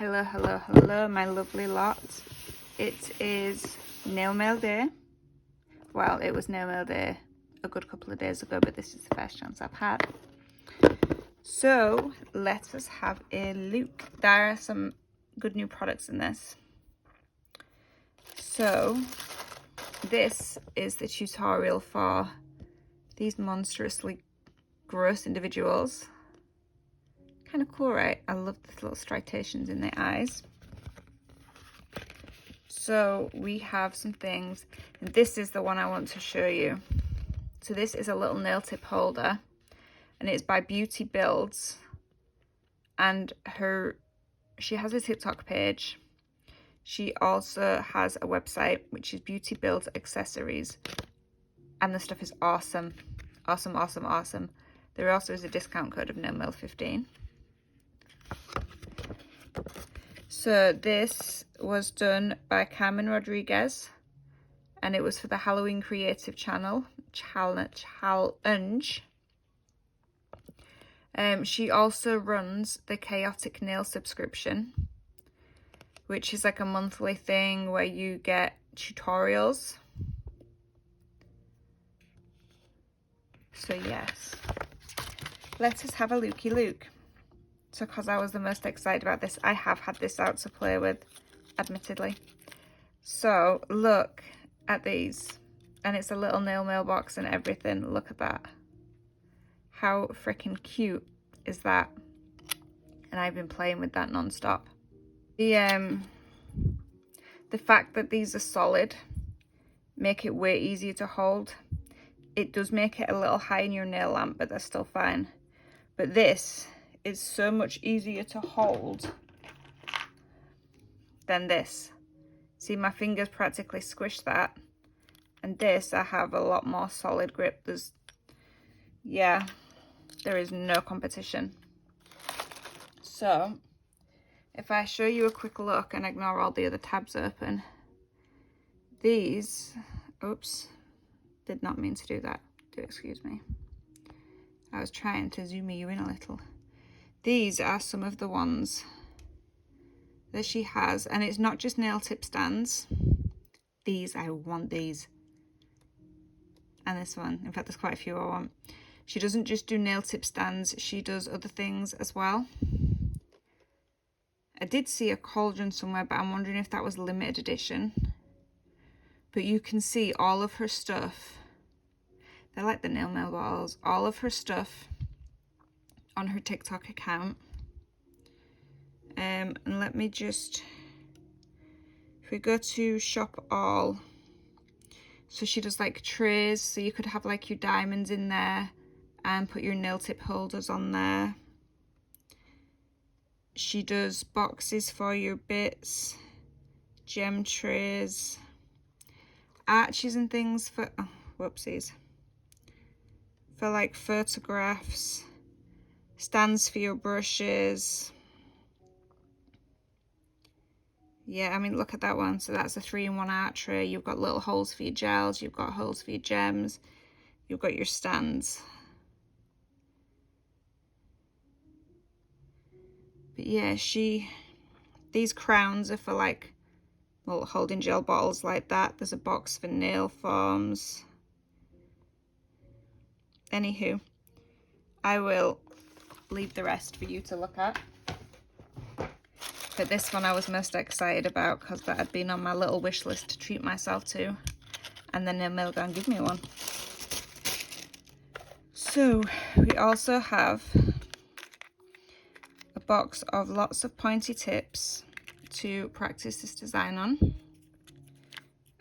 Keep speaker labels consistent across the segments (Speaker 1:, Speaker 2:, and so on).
Speaker 1: Hello, hello, hello, my lovely lot. It is nail mail day. Well, it was nail mail day a good couple of days ago, but this is the first chance I've had. So let us have a look. There are some good new products in this. So this is the tutorial for these monstrously gross individuals. Kind of cool, right? I love the little striations in their eyes. So we have some things, and this is the one I want to show you. So this is a little nail tip holder, and it's by Beauty Builds, and she has a TikTok page. She also has a website, which is Beauty Builds Accessories, and the stuff is awesome. Awesome, awesome, awesome. There also is a discount code of NoMail15. So this was done by Carmen Rodriguez, and it was for the Halloween Creative Challenge. She also runs the Chaotic Nail subscription, which is like a monthly thing where you get tutorials. So yes, let us have a looky look. So because I was the most excited about this, I have had this out to play with, admittedly. So look at these, and it's a little nail mailbox and everything. Look at that. How freaking cute is that? And I've been playing with that non-stop. The fact that these are solid make it way easier to hold. It does make it a little high in your nail lamp, but they're still fine. But this is so much easier to hold than this. See, my fingers practically squish that, and this I have a lot more solid grip. There is no competition. So if I show you a quick look and ignore all the other tabs open, these, oops, did not mean to do that, do excuse me. I was trying to zoom you in a little. These are some of the ones that she has, and it's not just nail tip stands. These, I want these. And this one, in fact there's quite a few I want. She doesn't just do nail tip stands, she does other things as well. I did see a cauldron somewhere, but I'm wondering if that was limited edition. But you can see all of her stuff. They're like the nail mail bottles. All of her stuff on her TikTok account. And let me just, if we go to shop all, so she does like trays, so you could have like your diamonds in there and put your nail tip holders on there. She does boxes for your bits, gem trays, arches and things for, oh, whoopsies, for like photographs, stands for your brushes. Yeah, I mean, look at that one. So that's a 3-in-1 art tray. You've got little holes for your gels, you've got holes for your gems, you've got your stands. But yeah, these crowns are for like little holding gel bottles like that. There's a box for nail forms. Anywho, I will leave the rest for you to look at. But this one I was most excited about because that had been on my little wish list to treat myself to. And then they'll go and give me one. So we also have a box of lots of pointy tips to practice this design on.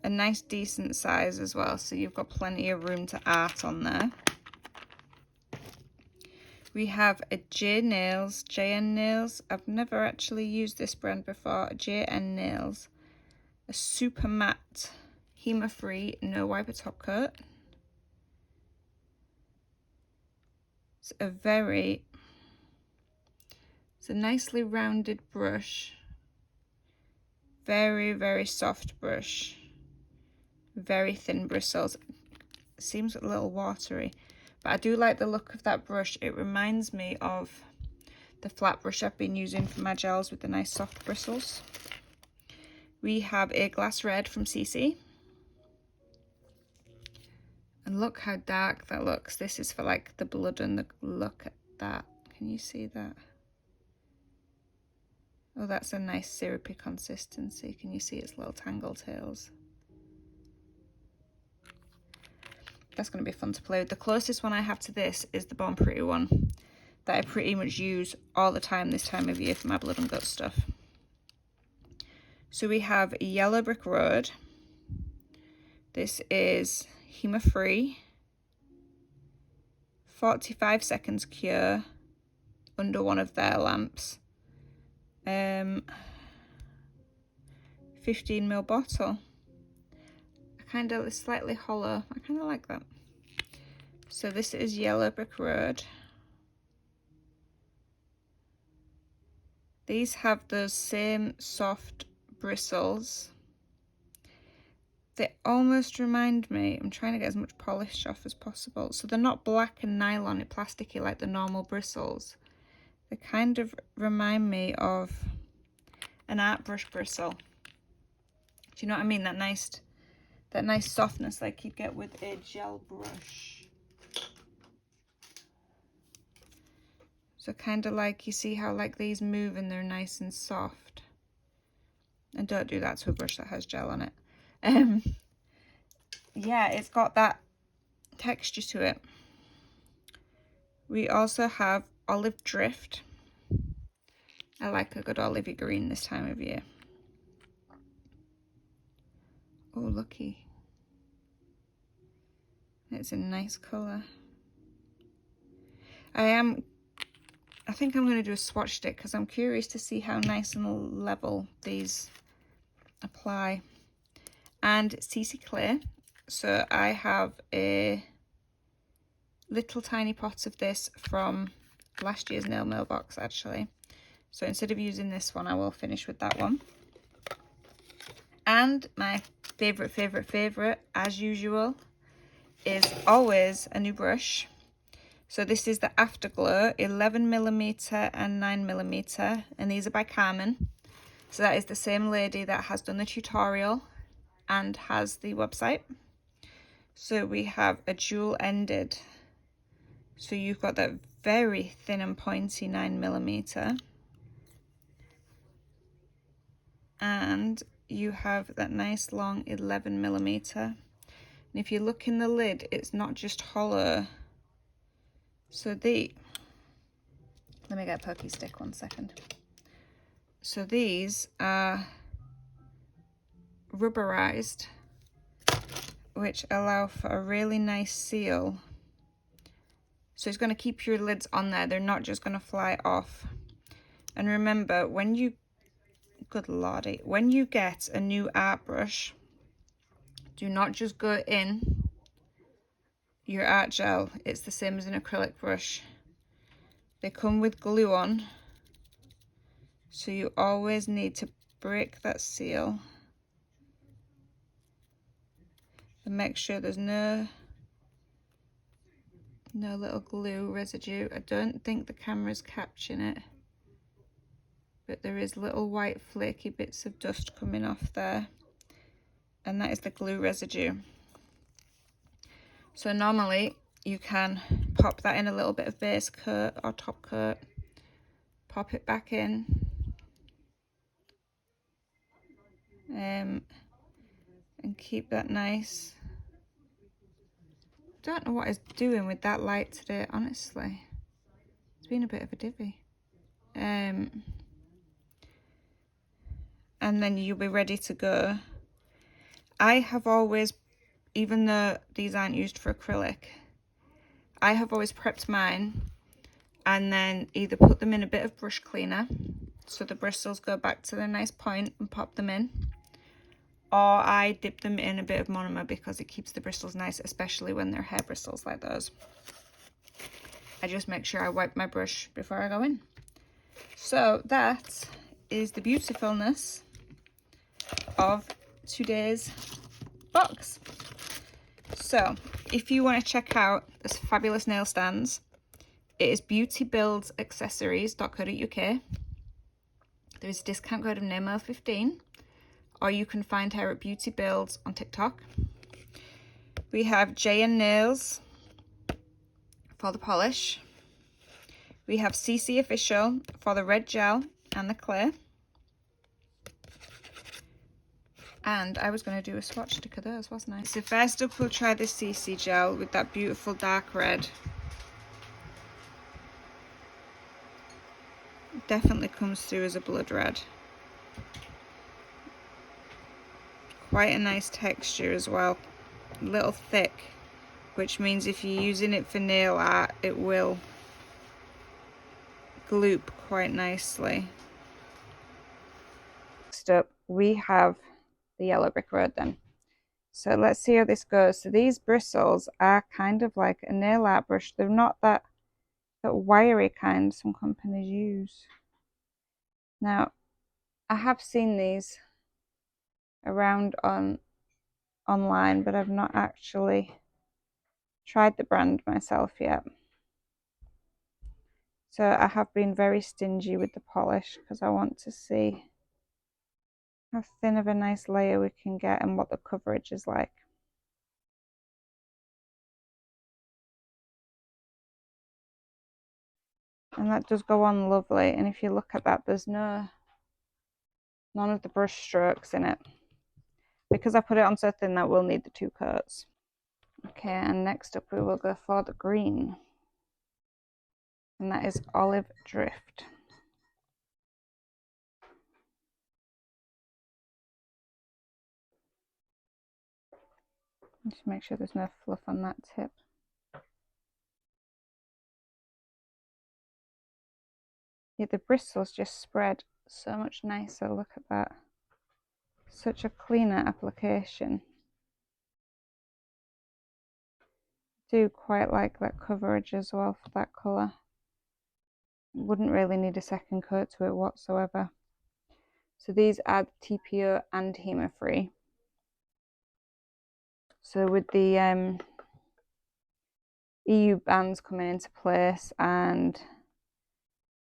Speaker 1: A nice decent size as well, so you've got plenty of room to art on there. We have a JN Nails. I've never actually used this brand before. JN Nails. A super matte, HEMA-free, no wiper top coat. It's a nicely rounded brush. Very, very soft brush. Very thin bristles. It seems a little watery. But I do like the look of that brush. It reminds me of the flat brush I've been using for my gels with the nice soft bristles. We have a Glass Red from CC. And look how dark that looks. This is for like the blood and the, look at that. Can you see that? Oh, that's a nice syrupy consistency. Can you see its little tangle tails? That's going to be fun to play with. The closest one I have to this is the Born Pretty one that I pretty much use all the time this time of year for my blood and guts stuff. So we have Yellow Brick Road. This is Hema Free. 45 seconds cure under one of their lamps. 15ml bottle. It's slightly hollow. I kind of like that. So this is Yellow Brick Road. These have those same soft bristles. They almost remind me, I'm trying to get as much polish off as possible. So they're not black and nylon, plasticky like the normal bristles. They kind of remind me of an art brush bristle. Do you know what I mean? That nice softness like you'd get with a gel brush. So kind of like, you see how like these move and they're nice and soft. And don't do that to a brush that has gel on it. Yeah, it's got that texture to it. We also have Olive Drift. I like a good olivey green this time of year. Oh, looky. It's a nice colour. I think I'm going to do a swatch stick because I'm curious to see how nice and level these apply. And CC Clear. So I have a little tiny pot of this from last year's nail mailbox actually. So instead of using this one, I will finish with that one. And my favourite, as usual, is always a new brush. So this is the Afterglow 11mm and 9mm, and these are by Carmen. So that is the same lady that has done the tutorial and has the website. So we have a dual-ended. So you've got that very thin and pointy 9mm. And you have that nice long 11mm. And if you look in the lid, it's not just hollow. So let me get a pokey stick 1 second. So these are rubberized, which allow for a really nice seal. So it's going to keep your lids on there. They're not just going to fly off. And remember, when you, good lordy, when you get a new art brush, do not just go in your art gel. It's the same as an acrylic brush. They come with glue on. So you always need to break that seal. And make sure there's no little glue residue. I don't think the camera's catching it, but there is little white flaky bits of dust coming off there, and that is the glue residue. So normally you can pop that in a little bit of base coat or top coat, pop it back in, and keep that nice. Don't know what it's doing with that light today, honestly. It's been a bit of a divvy. And then you'll be ready to go. I have always, even though these aren't used for acrylic, I have always prepped mine and then either put them in a bit of brush cleaner so the bristles go back to their nice point and pop them in, or I dip them in a bit of monomer because it keeps the bristles nice, especially when they're hair bristles like those. I just make sure I wipe my brush before I go in. So that is the beautifulness of today's box. So if you want to check out this fabulous nail stands, It is beautybuildsaccessories.co.uk. There is a discount code of NAMO15, or you can find her at Beauty Builds on TikTok. We have J&. Nails for the polish. We have CC Official for the red gel and the clay. And I was going to do a swatch stick of those, wasn't I? So first up, we'll try the CC gel with that beautiful dark red. Definitely comes through as a blood red. Quite a nice texture as well. A little thick, which means if you're using it for nail art, it will gloop quite nicely. Next up, we have the yellow brick road then. So let's see how this goes. So these bristles are kind of like a nail art brush. They're not that wiry kind some companies use. Now, I have seen these around online, but I've not actually tried the brand myself yet. So I have been very stingy with the polish because I want to see how thin of a nice layer we can get and what the coverage is like. And that does go on lovely. And if you look at that, there's none of the brush strokes in it. Because I put it on so thin that we'll need the 2 coats. Okay, and next up we will go for the green. And that is Olive Drift. Just make sure there's no fluff on that tip. Yeah, the bristles just spread so much nicer. Look at that. Such a cleaner application. Do quite like that coverage as well for that colour. Wouldn't really need a second coat to it whatsoever. So these are TPO and HEMA free. So with the EU bans coming into place and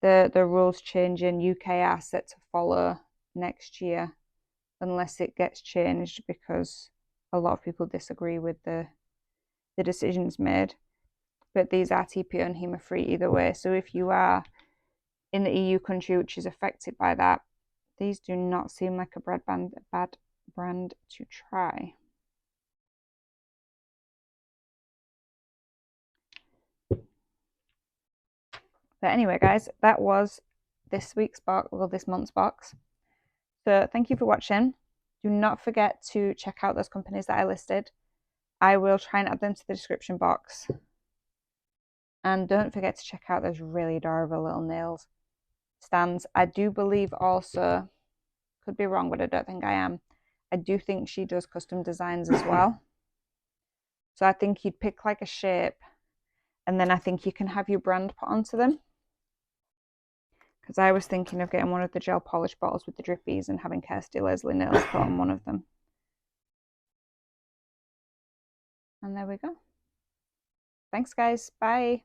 Speaker 1: the rules changing, UK are set to follow next year unless it gets changed because a lot of people disagree with the decisions made. But these are TPO and HEMA free either way. So if you are in the EU country which is affected by that, these do not seem like a bad brand to try. But anyway, guys, that was this week's box, well, this month's box. So thank you for watching. Do not forget to check out those companies that I listed. I will try and add them to the description box. And don't forget to check out those really adorable little nails stands. I do believe also, could be wrong, but I don't think I am, I do think she does custom designs as well. So I think you'd pick like a shape and then I think you can have your brand put onto them. Because I was thinking of getting one of the gel polish bottles with the drippies and having Kirsty Leslie nails put on one of them. And there we go. Thanks, guys. Bye.